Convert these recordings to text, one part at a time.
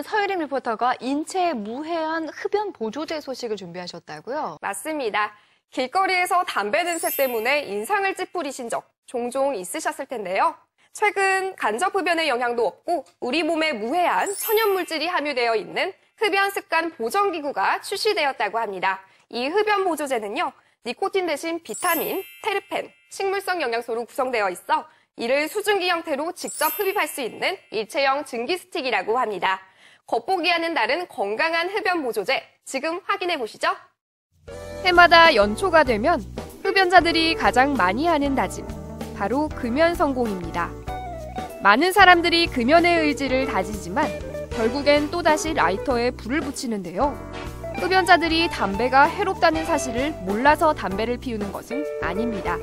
서유림 리포터가 인체에 무해한 흡연 보조제 소식을 준비하셨다고요? 맞습니다. 길거리에서 담배 냄새 때문에 인상을 찌푸리신 적 종종 있으셨을 텐데요. 최근 간접 흡연의 영향도 없고 우리 몸에 무해한 천연물질이 함유되어 있는 흡연 습관 보정기구가 출시되었다고 합니다. 이 흡연 보조제는요, 니코틴 대신 비타민, 테르펜, 식물성 영양소로 구성되어 있어 이를 수증기 형태로 직접 흡입할 수 있는 일체형 증기 스틱이라고 합니다. 겉보기와는 다른 건강한 흡연 보조제, 지금 확인해 보시죠. 해마다 연초가 되면 흡연자들이 가장 많이 하는 다짐, 바로 금연 성공입니다. 많은 사람들이 금연의 의지를 다지지만 결국엔 또다시 라이터에 불을 붙이는데요. 흡연자들이 담배가 해롭다는 사실을 몰라서 담배를 피우는 것은 아닙니다.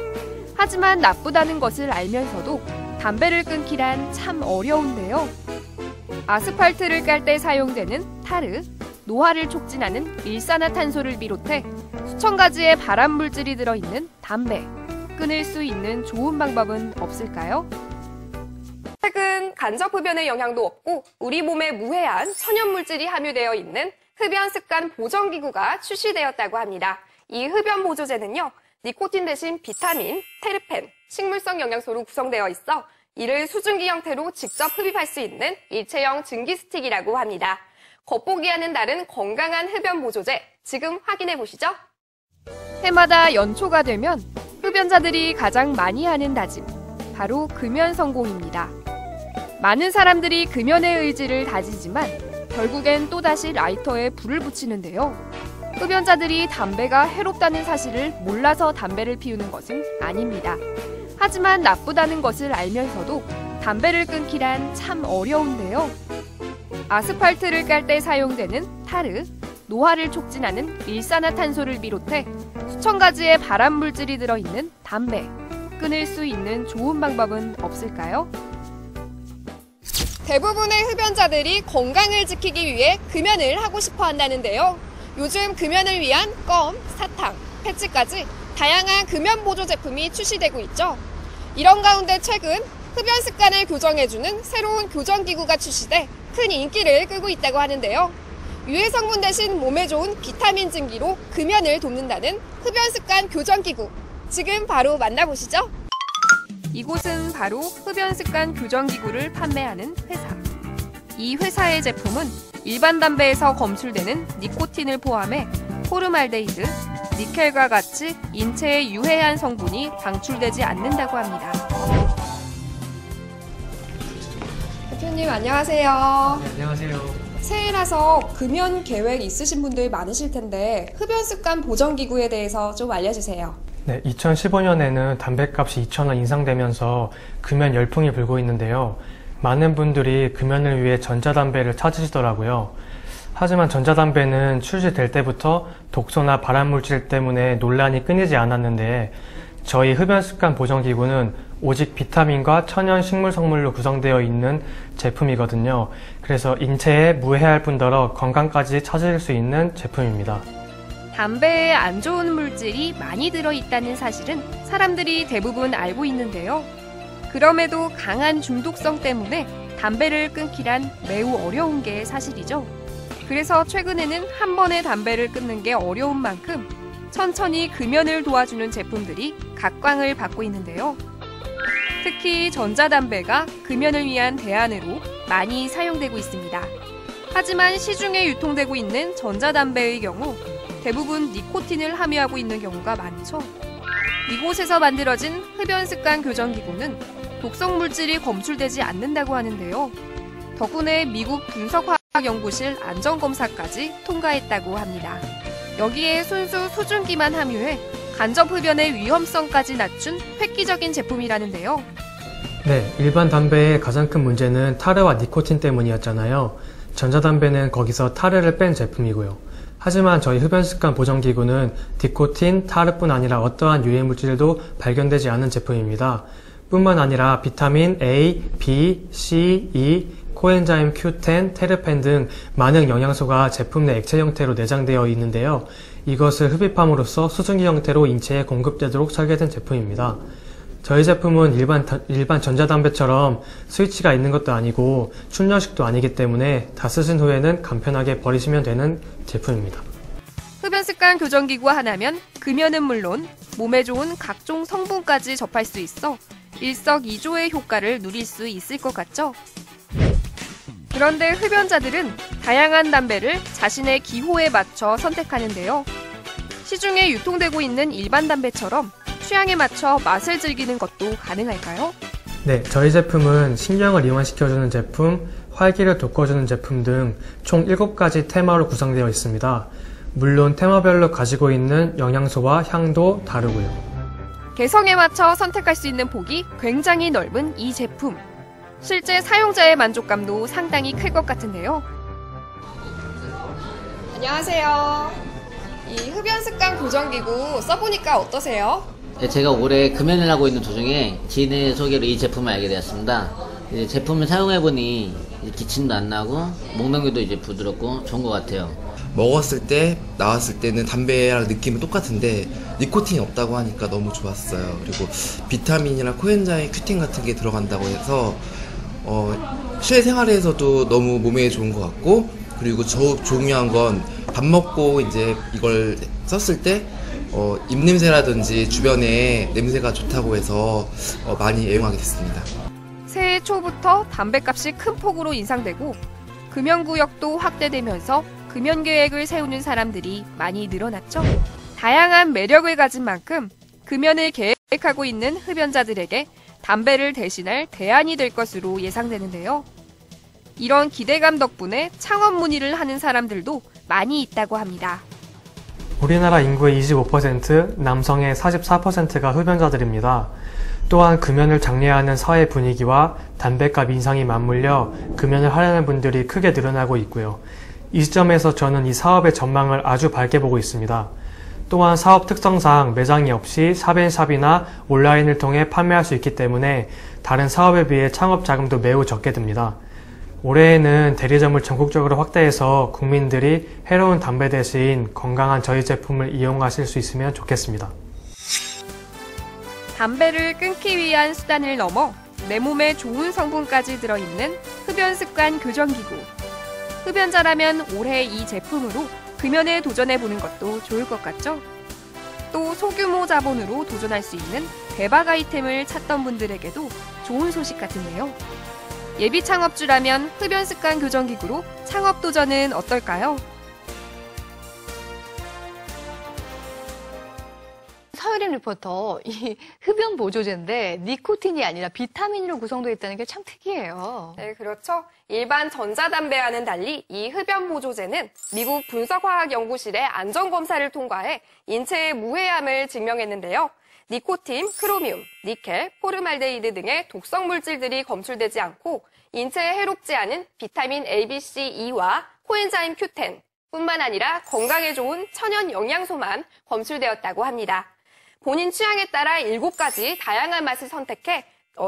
하지만 나쁘다는 것을 알면서도 담배를 끊기란 참 어려운데요. 아스팔트를 깔 때 사용되는 타르, 노화를 촉진하는 일산화탄소를 비롯해 수천 가지의 발암 물질이 들어있는 담배. 끊을 수 있는 좋은 방법은 없을까요? 최근 간접 흡연의 영향도 없고 우리 몸에 무해한 천연물질이 함유되어 있는 흡연 습관 보정기구가 출시되었다고 합니다. 이 흡연 보조제는요, 니코틴 대신 비타민, 테르펜, 식물성 영양소로 구성되어 있어 이를 수증기 형태로 직접 흡입할 수 있는 일체형 증기 스틱이라고 합니다. 겉보기와는 다른 건강한 흡연 보조제, 지금 확인해 보시죠. 해마다 연초가 되면 흡연자들이 가장 많이 하는 다짐, 바로 금연 성공입니다. 많은 사람들이 금연의 의지를 다지지만 결국엔 또다시 라이터에 불을 붙이는데요. 흡연자들이 담배가 해롭다는 사실을 몰라서 담배를 피우는 것은 아닙니다. 하지만 나쁘다는 것을 알면서도 담배를 끊기란 참 어려운데요. 아스팔트를 깔 때 사용되는 타르, 노화를 촉진하는 일산화탄소를 비롯해 수천 가지의 발암 물질이 들어있는 담배. 끊을 수 있는 좋은 방법은 없을까요? 대부분의 흡연자들이 건강을 지키기 위해 금연을 하고 싶어 한다는데요. 요즘 금연을 위한 껌, 사탕, 패치까지 다양한 금연 보조 제품이 출시되고 있죠. 이런 가운데 최근 흡연 습관을 교정해주는 새로운 교정기구가 출시돼 큰 인기를 끌고 있다고 하는데요. 유해 성분 대신 몸에 좋은 비타민 증기로 금연을 돕는다는 흡연 습관 교정기구. 지금 바로 만나보시죠. 이곳은 바로 흡연 습관 교정기구를 판매하는 회사. 이 회사의 제품은 일반 담배에서 검출되는 니코틴을 포함해 포름알데히드, 니켈과 같이 인체에 유해한 성분이 방출되지 않는다고 합니다. 대표님 안녕하세요. 네, 안녕하세요. 새해라서 금연 계획 있으신 분들 많으실 텐데 흡연 습관 보정기구에 대해서 좀 알려주세요. 네, 2015년에는 담배값이 2,000원 인상되면서 금연 열풍이 불고 있는데요. 많은 분들이 금연을 위해 전자담배를 찾으시더라고요. 하지만 전자담배는 출시될 때부터 독소나 발암물질 때문에 논란이 끊이지 않았는데 저희 흡연습관 보정기구는 오직 비타민과 천연 식물 성분으로 구성되어 있는 제품이거든요. 그래서 인체에 무해할 뿐더러 건강까지 찾을 수 있는 제품입니다. 담배에 안 좋은 물질이 많이 들어있다는 사실은 사람들이 대부분 알고 있는데요. 그럼에도 강한 중독성 때문에 담배를 끊기란 매우 어려운 게 사실이죠. 그래서 최근에는 한 번에 담배를 끊는 게 어려운 만큼 천천히 금연을 도와주는 제품들이 각광을 받고 있는데요. 특히 전자담배가 금연을 위한 대안으로 많이 사용되고 있습니다. 하지만 시중에 유통되고 있는 전자담배의 경우 대부분 니코틴을 함유하고 있는 경우가 많죠. 이곳에서 만들어진 흡연습관 교정기구는 독성 물질이 검출되지 않는다고 하는데요. 덕분에 미국 분석화학연구실 안전검사까지 통과했다고 합니다. 여기에 순수 수증기만 함유해 간접 흡연의 위험성까지 낮춘 획기적인 제품이라는데요. 네, 일반 담배의 가장 큰 문제는 타르와 니코틴 때문이었잖아요. 전자담배는 거기서 타르를 뺀 제품이고요. 하지만 저희 흡연습관 보정기구는 니코틴, 타르뿐 아니라 어떠한 유해물질도 발견되지 않은 제품입니다. 뿐만 아니라 비타민 A, B, C, E, 코엔자임 Q10, 테르펜 등 많은 영양소가 제품 내 액체 형태로 내장되어 있는데요. 이것을 흡입함으로써 수증기 형태로 인체에 공급되도록 설계된 제품입니다. 저희 제품은 일반 전자담배처럼 스위치가 있는 것도 아니고 충전식도 아니기 때문에 다 쓰신 후에는 간편하게 버리시면 되는 제품입니다. 흡연습관 교정기구 하나면 금연은 물론 몸에 좋은 각종 성분까지 접할 수 있어 일석이조의 효과를 누릴 수 있을 것 같죠? 그런데 흡연자들은 다양한 담배를 자신의 기호에 맞춰 선택하는데요. 시중에 유통되고 있는 일반 담배처럼 취향에 맞춰 맛을 즐기는 것도 가능할까요? 네, 저희 제품은 신경을 이완시켜주는 제품, 활기를 돋궈주는 제품 등 총 7가지 테마로 구성되어 있습니다. 물론 테마별로 가지고 있는 영양소와 향도 다르고요. 개성에 맞춰 선택할 수 있는 폭이 굉장히 넓은 이 제품. 실제 사용자의 만족감도 상당히 클 것 같은데요. 안녕하세요. 이 흡연습관 교정기구 써보니까 어떠세요? 네, 제가 올해 금연을 하고 있는 도중에 지인의 소개로 이 제품을 알게 되었습니다. 이제 제품을 사용해보니 기침도 안 나고 목넘기도 이제 부드럽고 좋은 것 같아요. 먹었을 때 나왔을 때는 담배랑 느낌은 똑같은데 니코틴이 없다고 하니까 너무 좋았어요. 그리고 비타민이랑 코엔자임 큐틴 같은 게 들어간다고 해서 실생활에서도 너무 몸에 좋은 것 같고, 그리고 중요한 건 밥 먹고 이제 이걸 썼을 때 입냄새라든지 주변에 냄새가 좋다고 해서 많이 애용하게 됐습니다. 새해 초부터 담배값이 큰 폭으로 인상되고 금연구역도 확대되면서 금연 계획을 세우는 사람들이 많이 늘어났죠. 다양한 매력을 가진 만큼 금연을 계획하고 있는 흡연자들에게 담배를 대신할 대안이 될 것으로 예상되는데요. 이런 기대감 덕분에 창업 문의를 하는 사람들도 많이 있다고 합니다. 우리나라 인구의 25%, 남성의 44%가 흡연자들입니다. 또한 금연을 장려하는 사회 분위기와 담배값 인상이 맞물려 금연을 하려는 분들이 크게 늘어나고 있고요. 이 시점에서 저는 이 사업의 전망을 아주 밝게 보고 있습니다. 또한 사업 특성상 매장이 없이 샵앤샵이나 온라인을 통해 판매할 수 있기 때문에 다른 사업에 비해 창업 자금도 매우 적게 듭니다. 올해에는 대리점을 전국적으로 확대해서 국민들이 해로운 담배 대신 건강한 저희 제품을 이용하실 수 있으면 좋겠습니다. 담배를 끊기 위한 수단을 넘어 내 몸에 좋은 성분까지 들어있는 흡연습관 교정기구. 흡연자라면 올해 이 제품으로 금연에 도전해보는 것도 좋을 것 같죠? 또 소규모 자본으로 도전할 수 있는 대박 아이템을 찾던 분들에게도 좋은 소식 같은데요. 예비 창업주라면 흡연습관 교정기구로 창업 도전은 어떨까요? 서유림 리포터, 이 흡연 보조제인데 니코틴이 아니라 비타민으로 구성되어 있다는 게 참 특이해요. 네, 그렇죠. 일반 전자담배와는 달리 이 흡연 보조제는 미국 분석화학연구실의 안전검사를 통과해 인체의 무해함을 증명했는데요. 니코틴, 크로뮴, 니켈, 포르말데히드 등의 독성 물질들이 검출되지 않고 인체에 해롭지 않은 비타민 A, B, C, E와 코엔자임 Q10 뿐만 아니라 건강에 좋은 천연 영양소만 검출되었다고 합니다. 본인 취향에 따라 7가지 다양한 맛을 선택해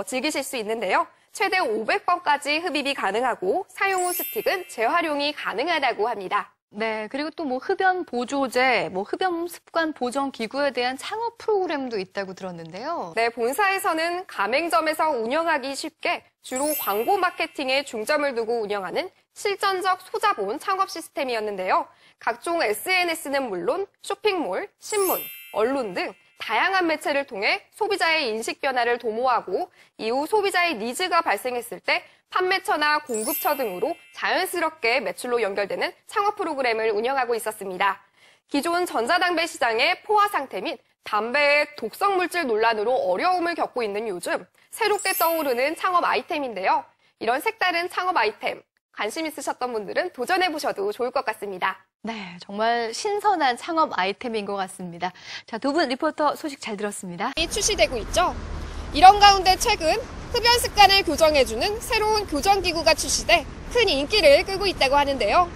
즐기실 수 있는데요. 최대 500번까지 흡입이 가능하고 사용 후 스틱은 재활용이 가능하다고 합니다. 네, 그리고 또 흡연 보조제, 흡연 습관 보정 기구에 대한 창업 프로그램도 있다고 들었는데요. 네, 본사에서는 가맹점에서 운영하기 쉽게 주로 광고 마케팅에 중점을 두고 운영하는 실전적 소자본 창업 시스템이었는데요. 각종 SNS는 물론 쇼핑몰, 신문, 언론 등 다양한 매체를 통해 소비자의 인식 변화를 도모하고 이후 소비자의 니즈가 발생했을 때 판매처나 공급처 등으로 자연스럽게 매출로 연결되는 창업 프로그램을 운영하고 있었습니다. 기존 전자담배 시장의 포화 상태 및 담배의 독성 물질 논란으로 어려움을 겪고 있는 요즘 새롭게 떠오르는 창업 아이템인데요. 이런 색다른 창업 아이템 관심 있으셨던 분들은 도전해보셔도 좋을 것 같습니다. 네, 정말 신선한 창업 아이템인 것 같습니다. 자, 두 분 리포터 소식 잘 들었습니다. 출시되고 있죠. 이런 가운데 최근 흡연 습관을 교정해주는 새로운 교정기구가 출시돼 큰 인기를 끌고 있다고 하는데요.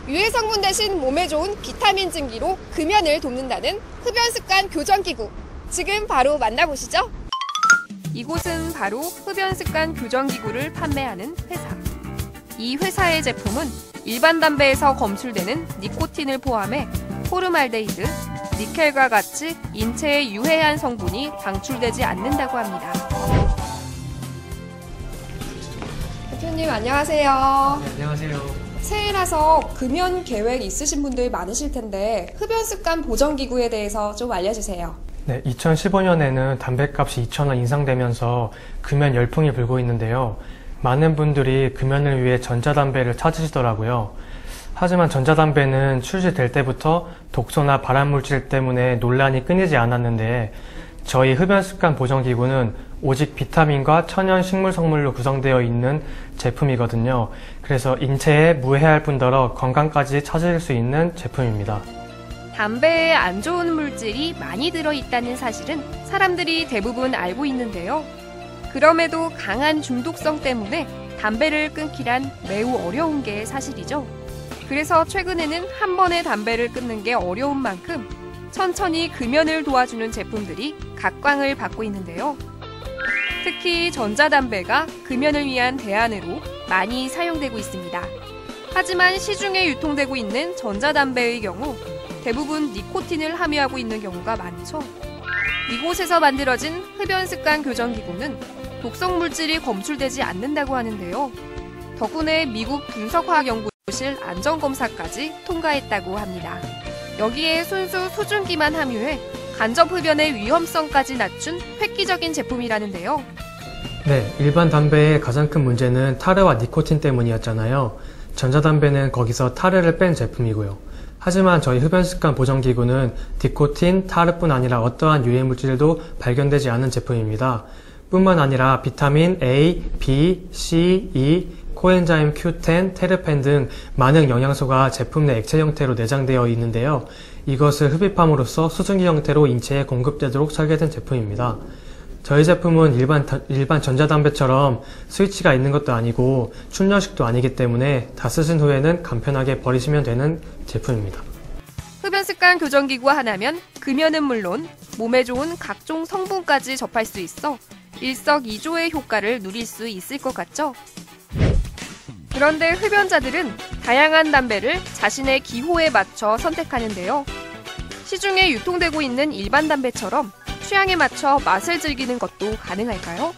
유해 성분 대신 몸에 좋은 비타민 증기로 금연을 돕는다는 흡연 습관 교정기구. 지금 바로 만나보시죠. 이곳은 바로 흡연 습관 교정기구를 판매하는 회사. 이 회사의 제품은 일반 담배에서 검출되는 니코틴을 포함해 포르말데히드, 니켈과 같이 인체에 유해한 성분이 방출되지 않는다고 합니다. 대표님 안녕하세요. 네, 안녕하세요. 새해라서 금연 계획 있으신 분들 많으실 텐데 흡연 습관 보정 기구에 대해서 좀 알려주세요. 네, 2015년에는 담배값이 2,000원 인상되면서 금연 열풍이 불고 있는데요. 많은 분들이 금연을 위해 전자담배를 찾으시더라고요. 하지만 전자담배는 출시될 때부터 독소나 발암물질 때문에 논란이 끊이지 않았는데 저희 흡연습관 보정기구는 오직 비타민과 천연 식물 성분으로 구성되어 있는 제품이거든요. 그래서 인체에 무해할 뿐더러 건강까지 찾을 수 있는 제품입니다. 담배에 안 좋은 물질이 많이 들어있다는 사실은 사람들이 대부분 알고 있는데요. 그럼에도 강한 중독성 때문에 담배를 끊기란 매우 어려운 게 사실이죠. 그래서 최근에는 한 번에 담배를 끊는 게 어려운 만큼 천천히 금연을 도와주는 제품들이 각광을 받고 있는데요. 특히 전자담배가 금연을 위한 대안으로 많이 사용되고 있습니다. 하지만 시중에 유통되고 있는 전자담배의 경우 대부분 니코틴을 함유하고 있는 경우가 많죠. 이곳에서 만들어진 흡연습관 교정기구는 독성 물질이 검출되지 않는다고 하는데요. 덕분에 미국 분석화학연구실 안전검사까지 통과했다고 합니다. 여기에 순수 수증기만 함유해 간접 흡연의 위험성까지 낮춘 획기적인 제품이라는데요. 네, 일반 담배의 가장 큰 문제는 타르와 니코틴 때문이었잖아요. 전자담배는 거기서 타르를 뺀 제품이고요. 하지만 저희 흡연습관 보정기구는 니코틴, 타르뿐 아니라 어떠한 유해물질도 발견되지 않은 제품입니다. 뿐만 아니라 비타민 A, B, C, E, 코엔자임 Q10, 테르펜 등 많은 영양소가 제품 내 액체 형태로 내장되어 있는데요. 이것을 흡입함으로써 수증기 형태로 인체에 공급되도록 설계된 제품입니다. 저희 제품은 일반 전자담배처럼 스위치가 있는 것도 아니고 충전식도 아니기 때문에 다 쓰신 후에는 간편하게 버리시면 되는 제품입니다. 흡연습관 교정기구가 하나면 금연은 물론 몸에 좋은 각종 성분까지 접할 수 있어 일석이조의 효과를 누릴 수 있을 것 같죠? 그런데 흡연자들은 다양한 담배를 자신의 기호에 맞춰 선택하는데요. 시중에 유통되고 있는 일반 담배처럼 취향에 맞춰 맛을 즐기는 것도 가능할까요?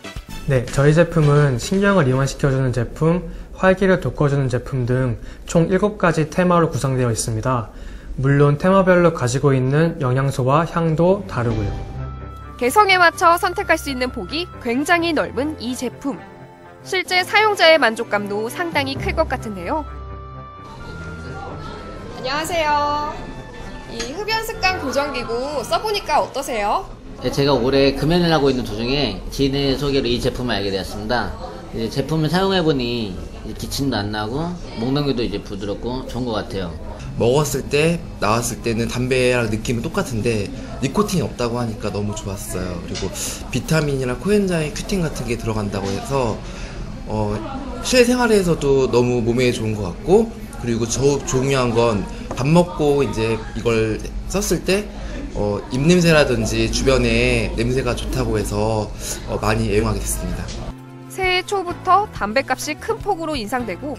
네, 저희 제품은 신경을 이완시켜주는 제품, 활기를 돋궈주는 제품 등 총 7가지 테마로 구성되어 있습니다. 물론 테마별로 가지고 있는 영양소와 향도 다르고요. 개성에 맞춰 선택할 수 있는 폭이 굉장히 넓은 이 제품. 실제 사용자의 만족감도 상당히 클 것 같은데요. 안녕하세요. 이 흡연습관 보정기구 써보니까 어떠세요? 제가 올해 금연을 하고 있는 도중에 지인의 소개로 이 제품을 알게 되었습니다. 이제 제품을 사용해보니 기침도 안 나고 목넘기도 이제 부드럽고 좋은 것 같아요. 먹었을 때 나왔을 때는 담배랑 느낌은 똑같은데 니코틴이 없다고 하니까 너무 좋았어요. 그리고 비타민이랑 코엔자임 Q10 같은 게 들어간다고 해서 실생활에서도 너무 몸에 좋은 것 같고, 그리고 중요한 건 밥 먹고 이제 이걸 썼을 때 입냄새라든지 주변에 냄새가 좋다고 해서 많이 애용하게 됐습니다. 새해 초부터 담배값이 큰 폭으로 인상되고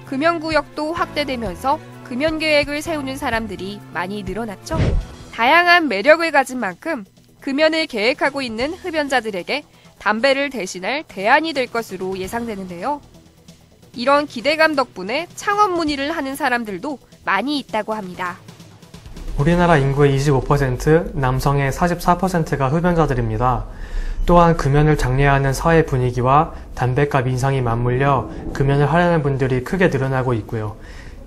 금연구역도 확대되면서 금연 계획을 세우는 사람들이 많이 늘어났죠. 다양한 매력을 가진 만큼 금연을 계획하고 있는 흡연자들에게 담배를 대신할 대안이 될 것으로 예상되는데요. 이런 기대감 덕분에 창업 문의를 하는 사람들도 많이 있다고 합니다. 우리나라 인구의 25%, 남성의 44%가 흡연자들입니다. 또한 금연을 장려하는 사회 분위기와 담배값 인상이 맞물려 금연을 하려는 분들이 크게 늘어나고 있고요.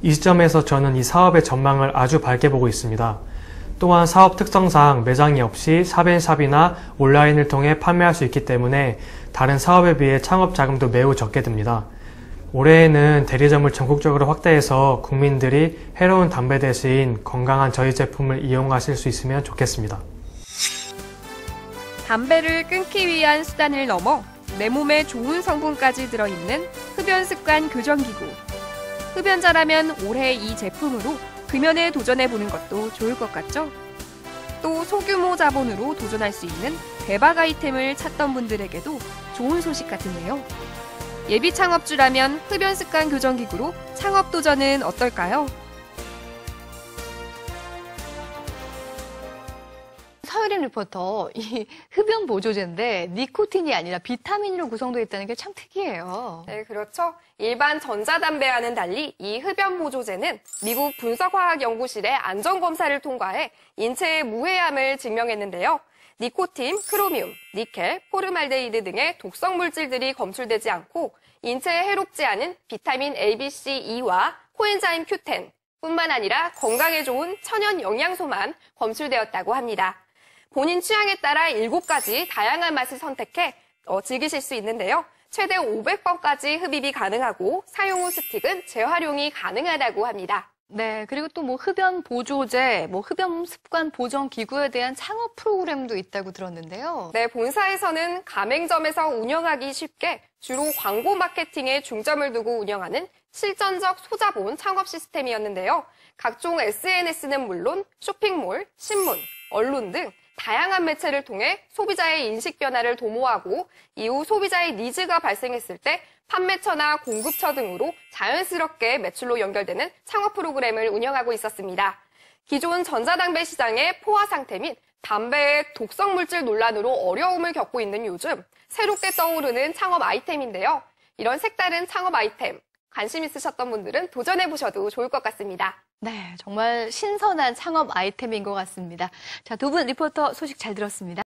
이 시점에서 저는 이 사업의 전망을 아주 밝게 보고 있습니다. 또한 사업 특성상 매장이 없이 샵앤샵이나 온라인을 통해 판매할 수 있기 때문에 다른 사업에 비해 창업 자금도 매우 적게 듭니다. 올해에는 대리점을 전국적으로 확대해서 국민들이 해로운 담배 대신 건강한 저희 제품을 이용하실 수 있으면 좋겠습니다. 담배를 끊기 위한 수단을 넘어 내 몸에 좋은 성분까지 들어있는 흡연습관 교정기구. 흡연자라면 올해 이 제품으로 금연에 도전해보는 것도 좋을 것 같죠? 또 소규모 자본으로 도전할 수 있는 대박 아이템을 찾던 분들에게도 좋은 소식 같은데요. 예비 창업주라면 흡연습관 교정기구로 창업 도전은 어떨까요? 서유림 리포터, 이 흡연 보조제인데 니코틴이 아니라 비타민으로 구성되어 있다는 게 참 특이해요. 네, 그렇죠. 일반 전자담배와는 달리 이 흡연 보조제는 미국 분석화학연구실의 안전검사를 통과해 인체에 무해함을 증명했는데요. 니코틴, 크로뮴, 니켈, 포르말데히드 등의 독성 물질들이 검출되지 않고 인체에 해롭지 않은 비타민 A, B, C, E와 코엔자임 Q10 뿐만 아니라 건강에 좋은 천연 영양소만 검출되었다고 합니다. 본인 취향에 따라 7가지 다양한 맛을 선택해 즐기실 수 있는데요. 최대 500번까지 흡입이 가능하고 사용 후 스틱은 재활용이 가능하다고 합니다. 네, 그리고 또 뭐 흡연 보조제, 뭐 흡연 습관 보정 기구에 대한 창업 프로그램도 있다고 들었는데요. 네, 본사에서는 가맹점에서 운영하기 쉽게 주로 광고 마케팅에 중점을 두고 운영하는 실전적 소자본 창업 시스템이었는데요. 각종 SNS는 물론 쇼핑몰, 신문, 언론 등 다양한 매체를 통해 소비자의 인식 변화를 도모하고 이후 소비자의 니즈가 발생했을 때 판매처나 공급처 등으로 자연스럽게 매출로 연결되는 창업 프로그램을 운영하고 있었습니다. 기존 전자담배 시장의 포화 상태 및 담배의 독성 물질 논란으로 어려움을 겪고 있는 요즘 새롭게 떠오르는 창업 아이템인데요. 이런 색다른 창업 아이템 관심 있으셨던 분들은 도전해보셔도 좋을 것 같습니다. 네, 정말 신선한 창업 아이템인 것 같습니다. 자, 두 분 리포터 소식 잘 들었습니다.